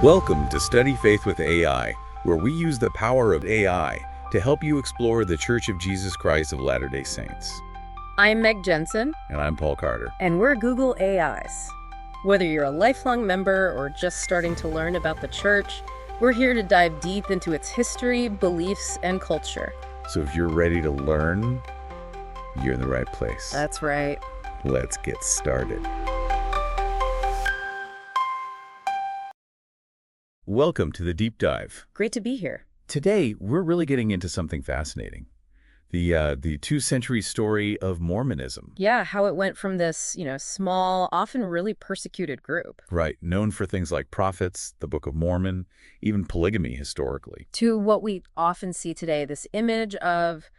Welcome to Study Faith with AI, where we use the power of AI to help you explore the Church of Jesus Christ of Latter-day Saints. I'm Meg Jensen. And I'm Paul Carter. And we're Google AIs. Whether you're a lifelong member or just starting to learn about the church, we're here to dive deep into its history, beliefs, and culture. So if you're ready to learn, you're in the right place. That's right. Let's get started. Welcome to the Deep Dive. Great to be here. Today, we're really getting into something fascinating. The 2-century story of Mormonism. Yeah, how it went from this, small, often really persecuted group. Right, known for things like prophets, the Book of Mormon, even polygamy historically. To what we often see today, this image of,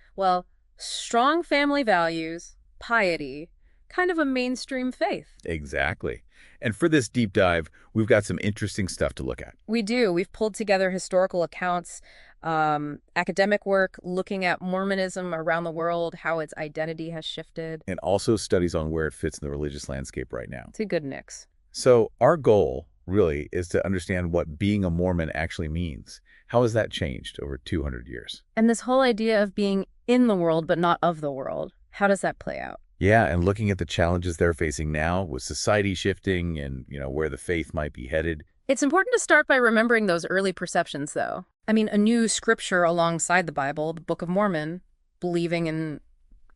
strong family values, piety, kind of a mainstream faith. Exactly. And for this deep dive, we've got some interesting stuff to look at. We do. We've pulled together historical accounts, academic work, looking at Mormonism around the world, how its identity has shifted. And also studies on where it fits in the religious landscape right now. It's a good mix. So our goal, really, is to understand what being a Mormon actually means. How has that changed over 200 years? And this whole idea of being in the world but not of the world, how does that play out? Yeah, and looking at the challenges they're facing now with society shifting and, where the faith might be headed. It's important to start by remembering those early perceptions, though. I mean, a new scripture alongside the Bible, the Book of Mormon, believing in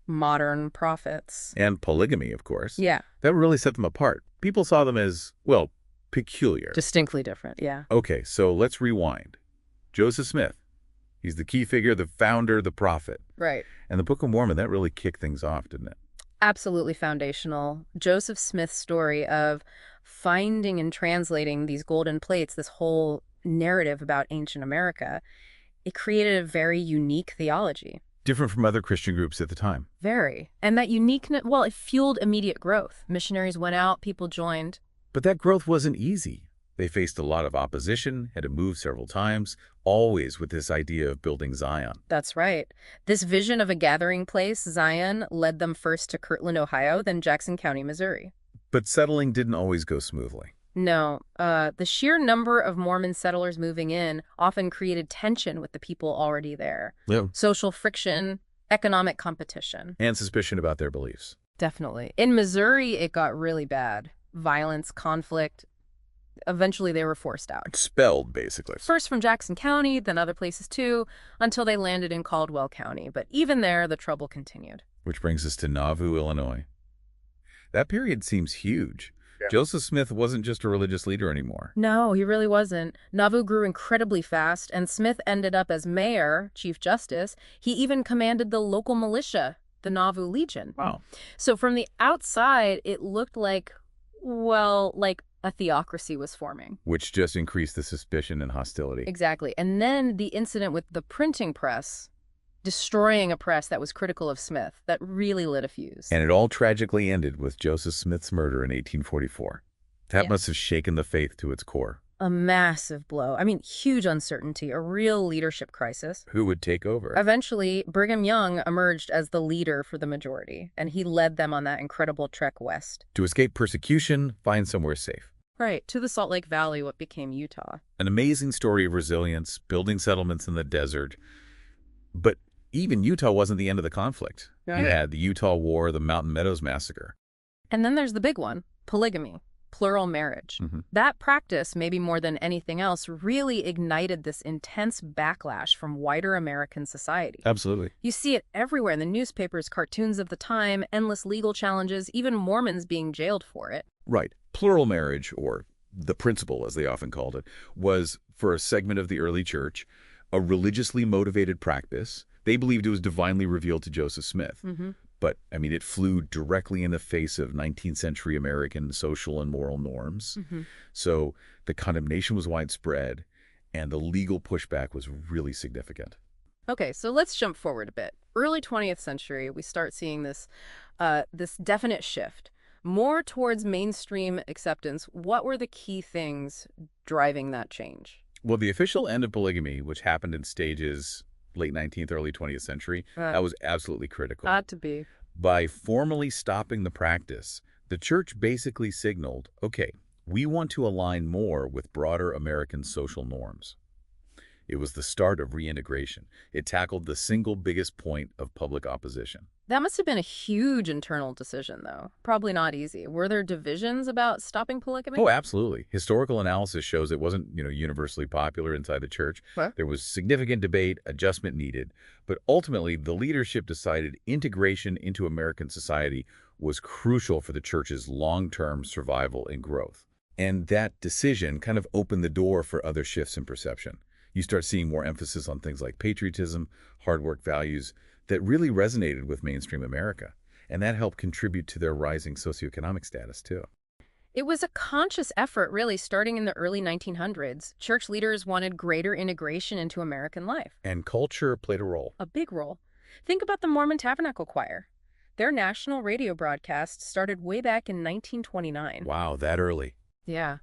modern prophets. And polygamy, of course. Yeah. That really set them apart. People saw them as, peculiar. Distinctly different, yeah. Okay, so let's rewind. Joseph Smith. He's the key figure, the founder, the prophet. Right. And the Book of Mormon, that really kicked things off, didn't it? Absolutely foundational. Joseph Smith's story of finding and translating these golden plates, this whole narrative about ancient America, it created a very unique theology. Different from other Christian groups at the time. Very. And that uniqueness, it fueled immediate growth. Missionaries went out, people joined. But that growth wasn't easy. They faced a lot of opposition, had to move several times, always with this idea of building Zion. That's right. This vision of a gathering place, Zion, led them first to Kirtland, Ohio, then Jackson County, Missouri. But settling didn't always go smoothly. No. The sheer number of Mormon settlers moving in often created tension with the people already there. Yeah. Social friction, economic competition. And suspicion about their beliefs. Definitely. In Missouri, it got really bad. Violence, conflict. Eventually, they were forced out. Expelled, basically. First from Jackson County, then other places too, until they landed in Caldwell County. But even there, the trouble continued. Which brings us to Nauvoo, Illinois. That period seems huge. Yeah. Joseph Smith wasn't just a religious leader anymore. No, he really wasn't. Nauvoo grew incredibly fast, and Smith ended up as mayor, chief justice. He even commanded the local militia, the Nauvoo Legion. Wow. So from the outside, it looked like a theocracy was forming. Which just increased the suspicion and hostility. Exactly. And then the incident with the printing press, destroying a press that was critical of Smith, that really lit a fuse. And it all tragically ended with Joseph Smith's murder in 1844. That must have shaken the faith to its core. A massive blow. I mean, huge uncertainty, a real leadership crisis. Who would take over? Eventually, Brigham Young emerged as the leader for the majority, and he led them on that incredible trek west. To escape persecution, find somewhere safe. Right, to the Salt Lake Valley, what became Utah. An amazing story of resilience, building settlements in the desert. But even Utah wasn't the end of the conflict. Right. You had the Utah War, the Mountain Meadows Massacre. And then there's the big one, polygamy. Plural marriage. Mm-hmm. That practice, maybe more than anything else, really ignited this intense backlash from wider American society. Absolutely. You see it everywhere in the newspapers, cartoons of the time, endless legal challenges, even Mormons being jailed for it. Right. Plural marriage, or the principle, as they often called it, was, for a segment of the early church, a religiously motivated practice. They believed it was divinely revealed to Joseph Smith. Mm-hmm. But, it flew directly in the face of 19th century American social and moral norms. Mm-hmm. So the condemnation was widespread, and the legal pushback was really significant. Okay, so let's jump forward a bit. Early 20th century, we start seeing this definite shift, more towards mainstream acceptance. What were the key things driving that change? Well, the official end of polygamy, which happened in stages late 19th, early 20th century, that was absolutely critical. Ought to be. By formally stopping the practice, the church basically signaled, okay, We want to align more with broader American social norms. It was the start of reintegration. It tackled the single biggest point of public opposition. That must have been a huge internal decision, though. Probably not easy. Were there divisions about stopping polygamy? Oh, absolutely. Historical analysis shows it wasn't, universally popular inside the church. What? There was significant debate, adjustment needed, but ultimately the leadership decided integration into American society was crucial for the church's long-term survival and growth. And that decision kind of opened the door for other shifts in perception. You start seeing more emphasis on things like patriotism, hard work values that really resonated with mainstream America. And that helped contribute to their rising socioeconomic status, too. It was a conscious effort, really, starting in the early 1900s. Church leaders wanted greater integration into American life. And culture played a role. A big role. Think about the Mormon Tabernacle Choir. Their national radio broadcast started way back in 1929. Wow, that early. Yeah.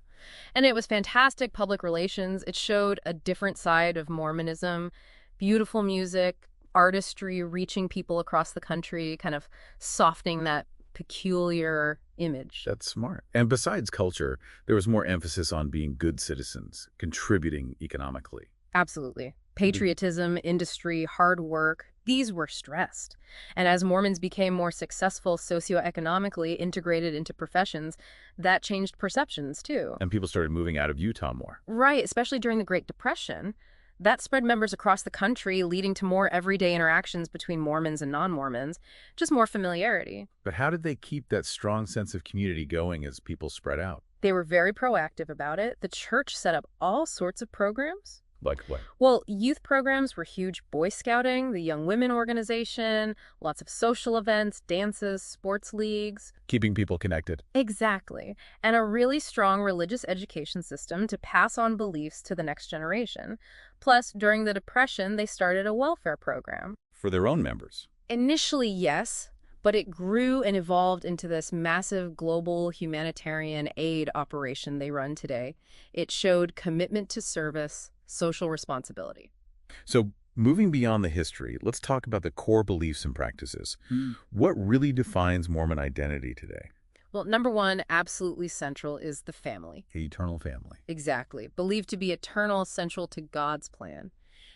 And it was fantastic public relations. It showed a different side of Mormonism, beautiful music, artistry reaching people across the country, kind of softening that peculiar image. That's smart. And besides culture, there was more emphasis on being good citizens, contributing economically. Absolutely. Patriotism, industry, hard work, these were stressed. And as Mormons became more successful socioeconomically, integrated into professions, that changed perceptions too. And people started moving out of Utah more. Right, especially during the Great Depression. That spread members across the country, leading to more everyday interactions between Mormons and non-Mormons, just more familiarity. But how did they keep that strong sense of community going as people spread out? They were very proactive about it. The church set up all sorts of programs. Like what? Well, youth programs were huge. Boy Scouting, the Young Women Organization, lots of social events, dances, sports leagues. Keeping people connected. Exactly. And a really strong religious education system to pass on beliefs to the next generation. Plus, during the Depression, they started a welfare program. For their own members. Initially, yes, but it grew and evolved into this massive global humanitarian aid operation they run today. It showed commitment to service, social responsibility. So, moving beyond the history, let's talk about the core beliefs and practices. What really defines Mormon identity today? Well, number one, absolutely central, is the family. The eternal family. Exactly. Believed to be eternal, central to God's plan.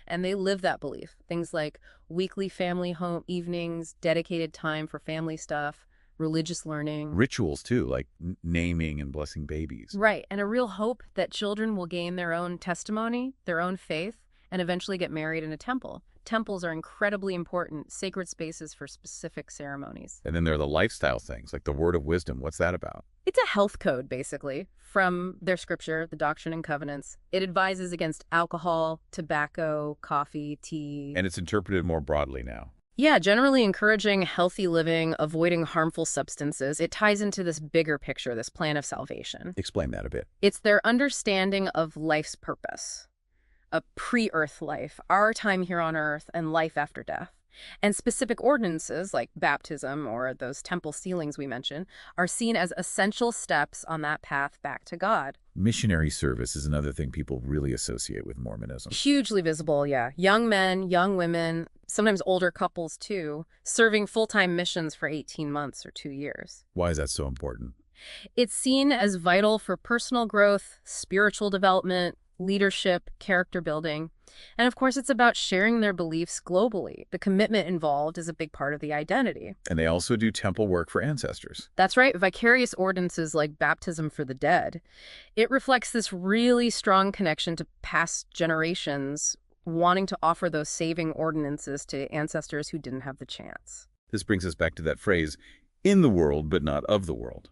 And they live that belief. Things like weekly family home evenings, dedicated time for family stuff, religious learning. Rituals, too, like naming and blessing babies. Right. And a real hope that children will gain their own testimony, their own faith, and eventually get married in a temple. Temples are incredibly important, sacred spaces for specific ceremonies. And then there are the lifestyle things, like the word of wisdom. What's that about? It's a health code, basically, from their scripture, the Doctrine and Covenants. It advises against alcohol, tobacco, coffee, tea. And it's interpreted more broadly now. Yeah, generally encouraging healthy living, avoiding harmful substances. It ties into this bigger picture, this plan of salvation. Explain that a bit. It's their understanding of life's purpose, a pre-earth life, our time here on earth, and life after death. And specific ordinances, like baptism or those temple sealings we mentioned, are seen as essential steps on that path back to God. Missionary service is another thing people really associate with Mormonism. Hugely visible, yeah. Young men, young women, sometimes older couples too, serving full-time missions for 18 months or 2 years. Why is that so important? It's seen as vital for personal growth, spiritual development, leadership, character building. And of course, it's about sharing their beliefs globally. The commitment involved is a big part of the identity. And they also do temple work for ancestors. That's right. Vicarious ordinances like baptism for the dead. It reflects this really strong connection to past generations wanting to offer those saving ordinances to ancestors who didn't have the chance. This brings us back to that phrase, in the world, but not of the world.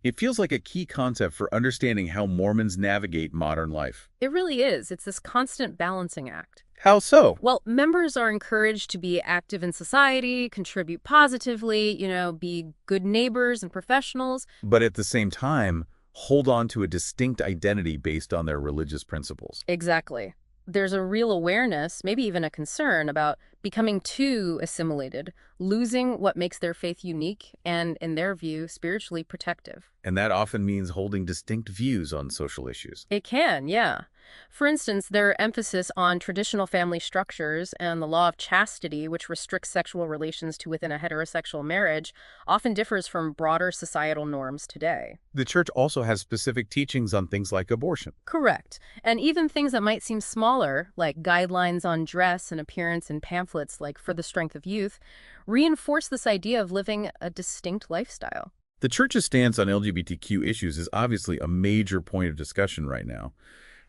It feels like a key concept for understanding how Mormons navigate modern life. It really is. It's this constant balancing act. How so? Well, members are encouraged to be active in society, contribute positively, be good neighbors and professionals. But at the same time, hold on to a distinct identity based on their religious principles. Exactly. There's a real awareness, maybe even a concern about becoming too assimilated, losing what makes their faith unique and, in their view, spiritually protective. And that often means holding distinct views on social issues. It can, yeah. For instance, their emphasis on traditional family structures and the law of chastity, which restricts sexual relations to within a heterosexual marriage, often differs from broader societal norms today. The church also has specific teachings on things like abortion. Correct. And even things that might seem smaller, like guidelines on dress and appearance in pamphlets like For the Strength of Youth, reinforce this idea of living a distinct lifestyle. The church's stance on LGBTQ issues is obviously a major point of discussion right now.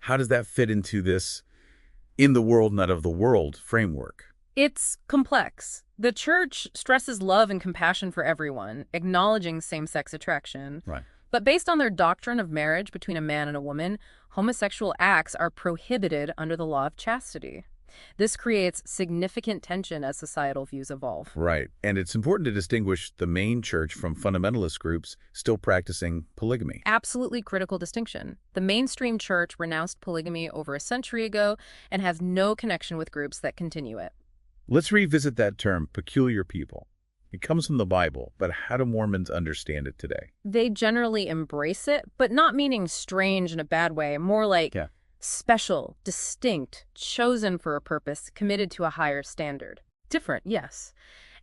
How does that fit into this in the world, not of the world framework? It's complex. The church stresses love and compassion for everyone, acknowledging same-sex attraction. Right. But based on their doctrine of marriage between a man and a woman, homosexual acts are prohibited under the law of chastity. This creates significant tension as societal views evolve. Right. And it's important to distinguish the main church from fundamentalist groups still practicing polygamy. Absolutely critical distinction. The mainstream church renounced polygamy over a century ago and has no connection with groups that continue it. Let's revisit that term, peculiar people. It comes from the Bible, but how do Mormons understand it today? They generally embrace it, but not meaning strange in a bad way, more like Yeah. special, distinct, chosen for a purpose, committed to a higher standard. Different, yes.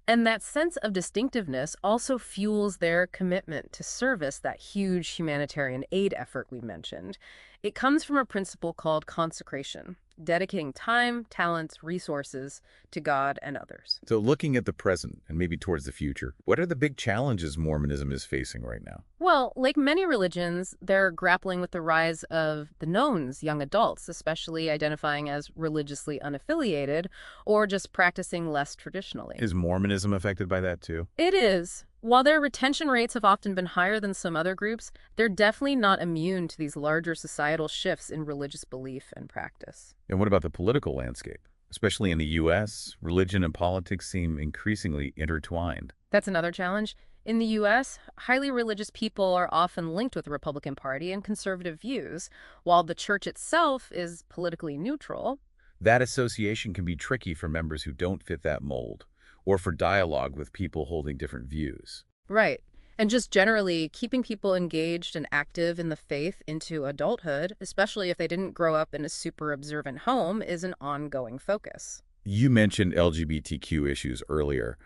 And that sense of distinctiveness also fuels their commitment to service, that huge humanitarian aid effort we mentioned. It comes from a principle called consecration, dedicating time, talents, resources to God and others. So looking at the present and maybe towards the future, what are the big challenges Mormonism is facing right now? Well, like many religions, they're grappling with the rise of the knowns, young adults, especially identifying as religiously unaffiliated or just practicing less traditionally. Is Mormonism affected by that too? It is. While their retention rates have often been higher than some other groups, they're definitely not immune to these larger societal shifts in religious belief and practice. And what about the political landscape? Especially in the U.S., religion and politics seem increasingly intertwined. That's another challenge. In the U.S., highly religious people are often linked with the Republican Party and conservative views, while the church itself is politically neutral. That association can be tricky for members who don't fit that mold, or for dialogue with people holding different views. Right. And just generally keeping people engaged and active in the faith into adulthood, especially if they didn't grow up in a super observant home, is an ongoing focus. You mentioned LGBTQ issues earlier.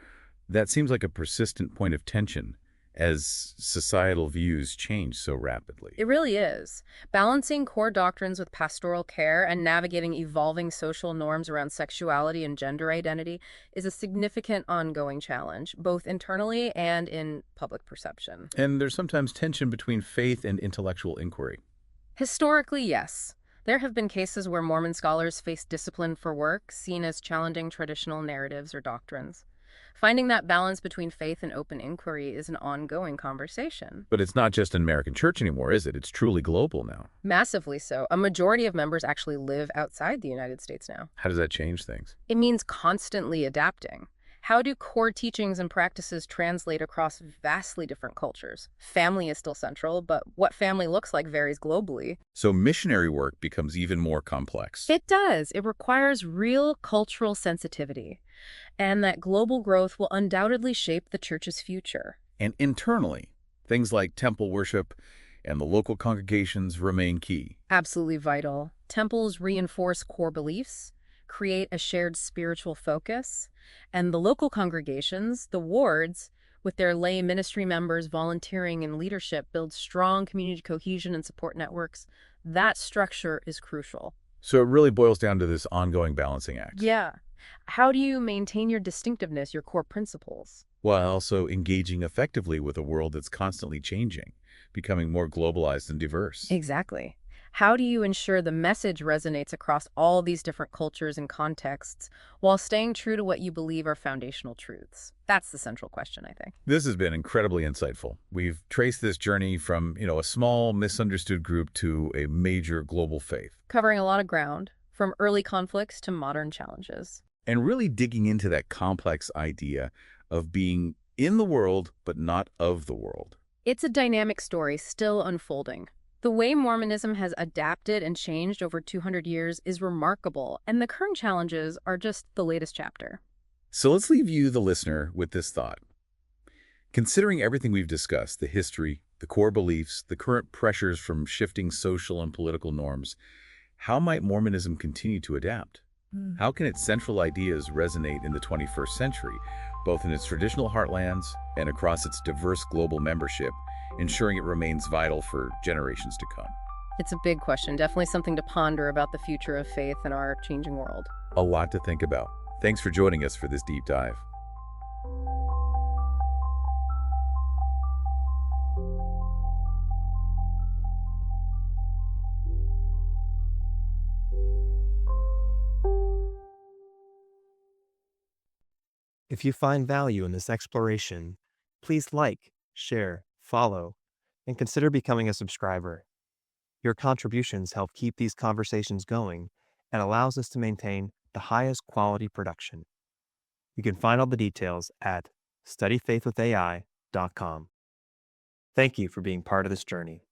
That seems like a persistent point of tension as societal views change so rapidly. It really is. Balancing core doctrines with pastoral care and navigating evolving social norms around sexuality and gender identity is a significant ongoing challenge, both internally and in public perception. And there's sometimes tension between faith and intellectual inquiry. Historically, yes. There have been cases where Mormon scholars faced discipline for work seen as challenging traditional narratives or doctrines. Finding that balance between faith and open inquiry is an ongoing conversation. But it's not just an American church anymore, is it? It's truly global now. Massively so. A majority of members actually live outside the United States now. How does that change things? It means constantly adapting. How do core teachings and practices translate across vastly different cultures? Family is still central, but what family looks like varies globally. So missionary work becomes even more complex. It does. It requires real cultural sensitivity. And that global growth will undoubtedly shape the church's future. And internally, things like temple worship and the local congregations remain key. Absolutely vital. Temples reinforce core beliefs, create a shared spiritual focus, and the local congregations, the wards, with their lay ministry members volunteering and leadership, build strong community cohesion and support networks. That structure is crucial. So it really boils down to this ongoing balancing act. Yeah. How do you maintain your distinctiveness, your core principles? While also engaging effectively with a world that's constantly changing, becoming more globalized and diverse. Exactly. How do you ensure the message resonates across all these different cultures and contexts while staying true to what you believe are foundational truths? That's the central question, I think. This has been incredibly insightful. We've traced this journey from, a small, misunderstood group to a major global faith. Covering a lot of ground, from early conflicts to modern challenges. And really digging into that complex idea of being in the world, but not of the world. It's a dynamic story still unfolding. The way Mormonism has adapted and changed over 200 years is remarkable, and the current challenges are just the latest chapter. So let's leave you, the listener, with this thought. Considering everything we've discussed, the history, the core beliefs, the current pressures from shifting social and political norms, how might Mormonism continue to adapt? How can its central ideas resonate in the 21st century, both in its traditional heartlands and across its diverse global membership, ensuring it remains vital for generations to come? It's a big question, definitely something to ponder about the future of faith in our changing world. A lot to think about. Thanks for joining us for this deep dive. If you find value in this exploration, please like, share, follow, and consider becoming a subscriber. Your contributions help keep these conversations going and allows us to maintain the highest quality production. You can find all the details at studyfaithwithai.com. Thank you for being part of this journey.